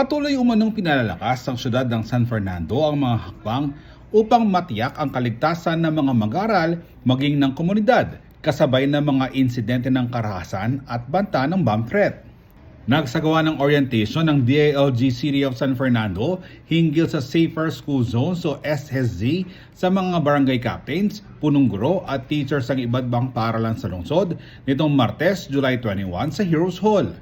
Patuloy umanong pinalalakas ng siyudad ng San Fernando ang mga hakbang upang matiyak ang kaligtasan ng mga mag-aaral maging ng komunidad, kasabay ng mga insidente ng karahasan at banta ng bomb threat. Nagsagawa ng orientation ng DILG City of San Fernando hinggil sa Safer School Zones o SSZ sa mga barangay captains, punong guro at teachers ng iba't ibang paaralan sa lungsod nitong Martes, July 21 sa Heroes Hall.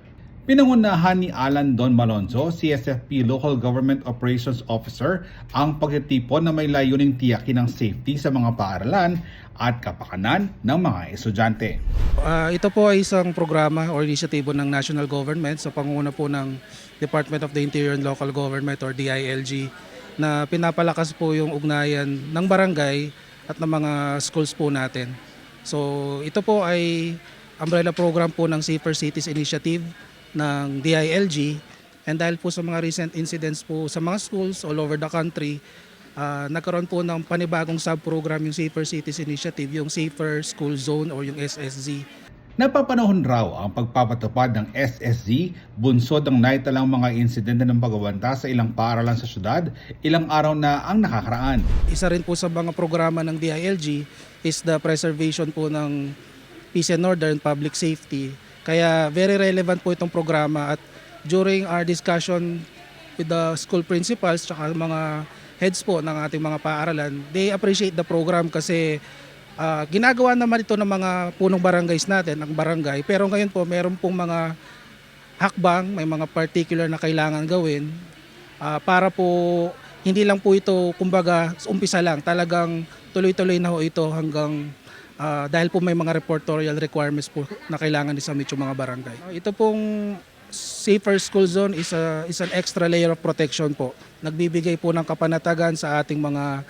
Pinangunahan ni Alan Don Malonzo, CSFP Local Government Operations Officer, ang pagtitipon na may layuning tiyakin ang safety sa mga paaralan at kapakanan ng mga estudyante. Ito po ay isang programa o inisyatibo ng national government sa pangunguna po ng Department of the Interior and Local Government or DILG na pinapalakas po yung ugnayan ng barangay at ng mga schools po natin. So ito po ay umbrella program po ng Safer Cities Initiative ng DILG, and dahil po sa mga recent incidents po sa mga schools all over the country, nagkaroon po ng panibagong sub-program yung Safer Cities Initiative, yung Safer School Zone o yung SSZ. Napapanahon raw ang pagpapatupad ng SSZ, bunsod ng naitalang mga insidente ng pagbabanta sa ilang paaralan sa syudad, ilang araw na ang nakakaraan. Isa rin po sa mga programa ng DILG is the preservation po ng peace and order and public safety. Kaya very relevant po itong programa, at during our discussion with the school principals at mga heads po ng ating mga paaralan, they appreciate the program kasi ginagawa naman ito ng mga punong barangays natin, ang barangay. Pero ngayon po meron pong mga hakbang, may mga particular na kailangan gawin para po hindi lang po ito kumbaga umpisa lang, talagang tuloy-tuloy na ho ito hanggang dahil po may mga reportorial requirements po na kailangan isubmit yung mga barangay. Ito pong Safer School Zone is an extra layer of protection po. Nagbibigay po ng kapanatagan sa ating mga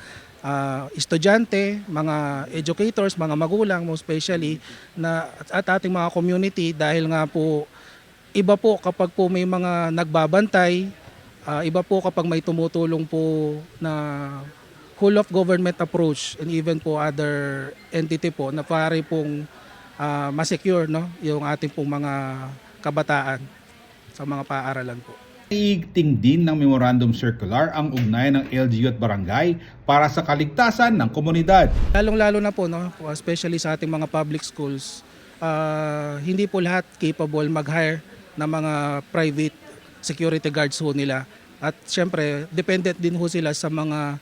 estudyante, mga educators, mga magulang most especially, at ating mga community, dahil nga po iba po kapag po may mga nagbabantay, iba po kapag may tumutulong po na whole of government approach, and even po other entity po na pare pong ma-secure, no, yung ating pong mga kabataan sa mga paaralan po. Iigting din ng Memorandum Circular ang ugnayan ng LGU at barangay para sa kaligtasan ng komunidad. Lalong-lalo na po, no, especially sa ating mga public schools, hindi po lahat capable mag-hire ng mga private security guards ho nila. At syempre, dependent din ho sila sa mga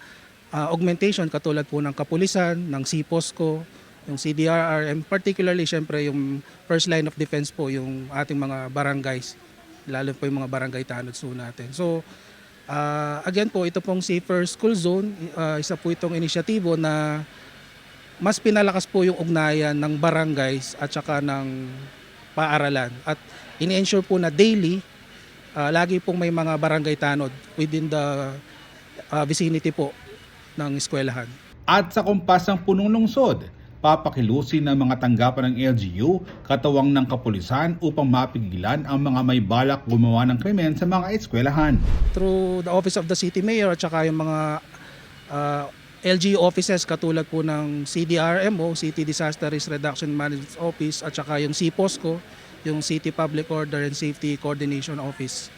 augmentation katulad po ng kapulisan, ng CPOSCO, yung CDRR, and particularly syempre yung first line of defense po, yung ating mga barangays, lalo po yung mga barangay tanods po natin. So again po, ito pong Safer School Zone, isa po itong inisyatibo na mas pinalakas po yung ugnayan ng barangays at saka ng paaralan, at ini-ensure po na daily lagi pong may mga barangay tanod within the vicinity po ng eskwelahan. At sa kumpas ng punong lungsod, papakilusin ng mga tanggapan ng LGU, katawang ng kapulisan upang mapigilan ang mga may balak gumawa ng krimen sa mga eskwelahan. Through the Office of the City Mayor at saka yung mga LGU offices katulad po ng CDRMO, City Disaster Risk Reduction Management Office, at saka yung CPOSCO, yung City Public Order and Safety Coordination Office.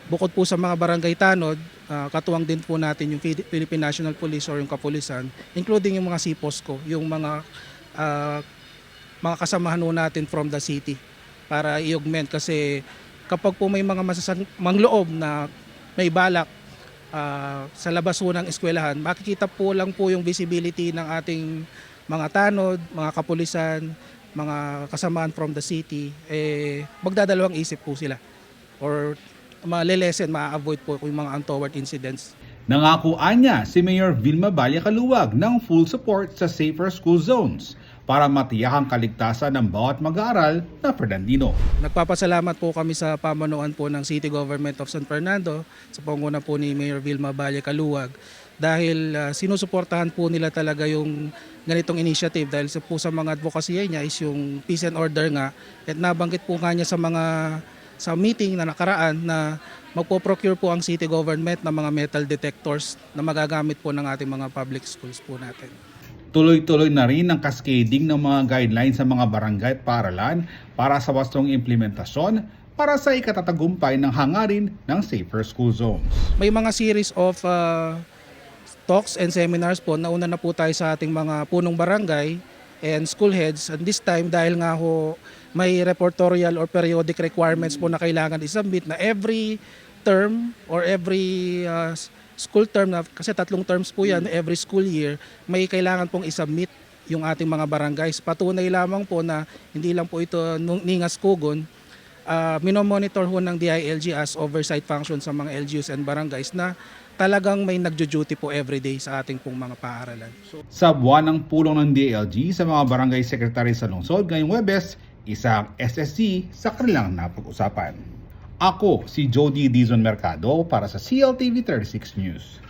Bukod po sa mga barangay tanod, katuwang din po natin yung Philippine National Police or yung kapulisan, including yung mga CPOSCO, yung mga kasamahan natin from the city para i-augment, kasi kapag po may mga masasamang loob na may balak sa labas po ng eskwelahan, makikita po lang po yung visibility ng ating mga tanod, mga kapulisan, mga kasamaan from the city, magdadalawang isip po sila or malelesen, ma-avoid po yung mga untoward incidents. Nangakuan niya si Mayor Vilma Balyacaluwag ng full support sa Safer School Zones para matiyak ang kaligtasan ng bawat mag-aaral na Fernandino. Nagpapasalamat po kami sa pamunuan po ng City Government of San Fernando sa pangunguna po ni Mayor Vilma Balyacaluwag, dahil sinusuportahan po nila talaga yung ganitong initiative, dahil po sa mga advokasya niya is yung peace and order nga, at nabanggit po nga niya sa meeting na nakaraan na magpo-procure po ang city government ng mga metal detectors na magagamit po ng ating mga public schools po natin. Tuloy-tuloy na rin ang cascading ng mga guidelines sa mga barangay at paaralan para sa wastong implementasyon para sa ikatatagumpay ng hangarin ng Safer School Zones. May mga series of talks and seminars po. Nauna na po tayo sa ating mga punong barangay and school heads. And this time, dahil nga ho may reportorial or periodic requirements po na kailangan isubmit na every term or every school term, kasi 3 terms po yan, every school year, may kailangan pong isubmit yung ating mga barangays. Patunay lamang po na hindi lang po ito ningas kugon, minomonitor ho ng DILG as oversight function sa mga LGUs and barangays na talagang may nagjo-duty po everyday sa ating pong mga paaralan. Sa buwan ng pulong ng DILG sa mga barangay secretary sa lungsod ngayong Huwebes, isang SSG sa kanilang napag-usapan. Ako si Jody Dizon Mercado para sa CLTV 36 News.